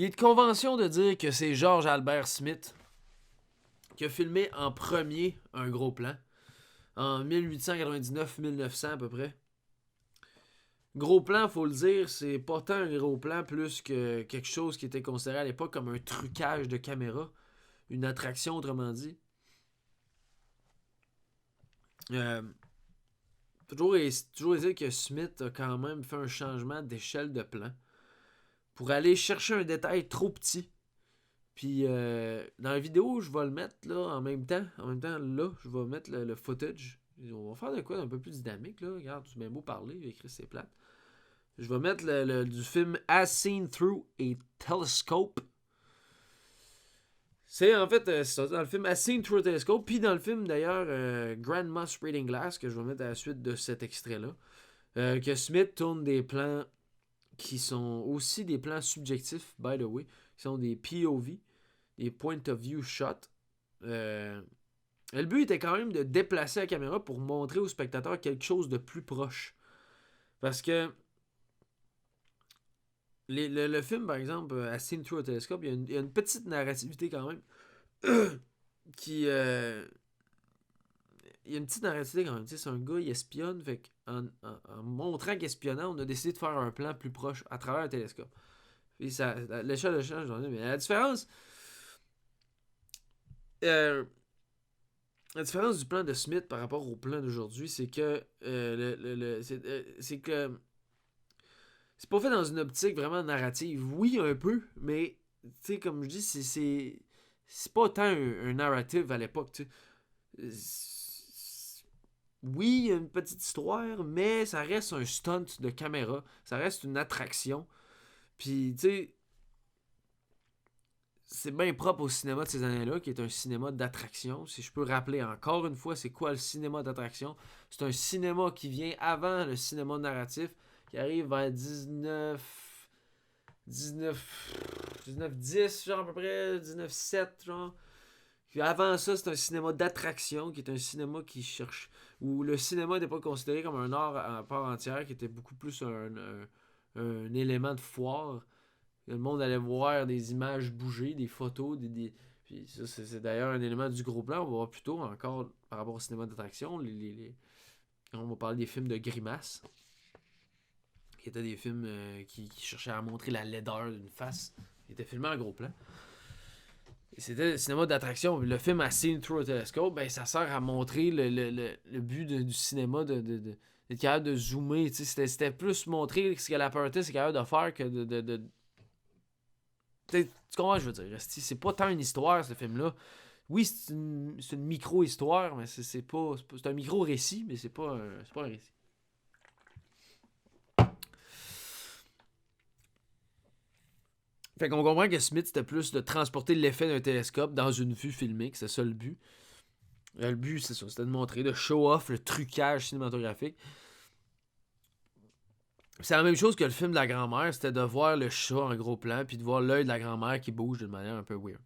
Il est de convention de dire que c'est George Albert Smith qui a filmé en premier un gros plan, en 1899-1900 à peu près. Gros plan, faut le dire, c'est pas tant un gros plan plus que quelque chose qui était considéré à l'époque comme un trucage de caméra, une attraction autrement dit. Toujours dire que Smith a quand même fait un changement d'échelle de plan pour aller chercher un détail trop petit. Puis dans la vidéo, je vais le mettre là en même temps. En même temps, là, je vais mettre le footage. On va faire de quoi d'un peu plus dynamique là. Regarde, c'est bien beau parler, écrit c'est plate. Je vais mettre du film As Seen Through a Telescope. C'est en fait, c'est ça, dans le film As Seen Through a Telescope, puis dans le film d'ailleurs Grandma's Reading Glass, que je vais mettre à la suite de cet extrait-là, que Smith tourne des plans qui sont aussi des plans subjectifs, by the way, qui sont des POV, des point of view shots. Le but était quand même de déplacer la caméra pour montrer au spectateur quelque chose de plus proche. Parce que le film, par exemple, As Seen Through a Telescope, il y a une petite narrativité quand même qui... il y a une petite narrativité quand même. C'est un gars, il espionne, fait en montrant qu'il espionnant, on a décidé de faire un plan plus proche à travers un télescope. Puis ça, l'échelle de change, mais la différence... la différence du plan de Smith par rapport au plan d'aujourd'hui, c'est que c'est que c'est pas fait dans une optique vraiment narrative. Oui, un peu, mais tu sais, comme je dis, c'est pas tant un narrative à l'époque. Tu sais. Oui, il y a une petite histoire, mais ça reste un stunt de caméra. Ça reste une attraction. Puis, tu sais, c'est bien propre au cinéma de ces années-là, qui est un cinéma d'attraction. Si je peux rappeler encore une fois, c'est quoi le cinéma d'attraction? C'est un cinéma qui vient avant le cinéma narratif, qui arrive vers 1910, genre à peu près, 1907, genre. Puis avant ça, c'est un cinéma d'attraction, qui est un cinéma qui cherche... où le cinéma n'était pas considéré comme un art à part entière, qui était beaucoup plus un élément de foire. Le monde allait voir des images bouger, des photos, puis ça, c'est d'ailleurs un élément du gros plan. On va voir plus tôt encore par rapport au cinéma d'attraction. On va parler des films de grimace, qui étaient des films qui cherchaient à montrer la laideur d'une face. Qui étaient filmés en gros plan. Et c'était le cinéma d'attraction. Le film As Seen Through a Telescope, ben, ça sert à montrer le but du cinéma d'être capable de zoomer. C'était plus montrer ce que l'apparatus est capable de faire que de tu comprends ce que je veux dire? C'est pas tant une histoire, ce film-là. Oui, c'est une micro-histoire, mais c'est un micro-récit, mais c'est pas un récit. Fait qu'on comprend que Smith, c'était plus de transporter l'effet d'un télescope dans une vue filmique. C'est ça le but. Le but, c'est ça. C'était de montrer, de show off le trucage cinématographique. C'est la même chose que le film de la grand-mère. C'était de voir le chat en gros plan, puis de voir l'œil de la grand-mère qui bouge d'une manière un peu weird.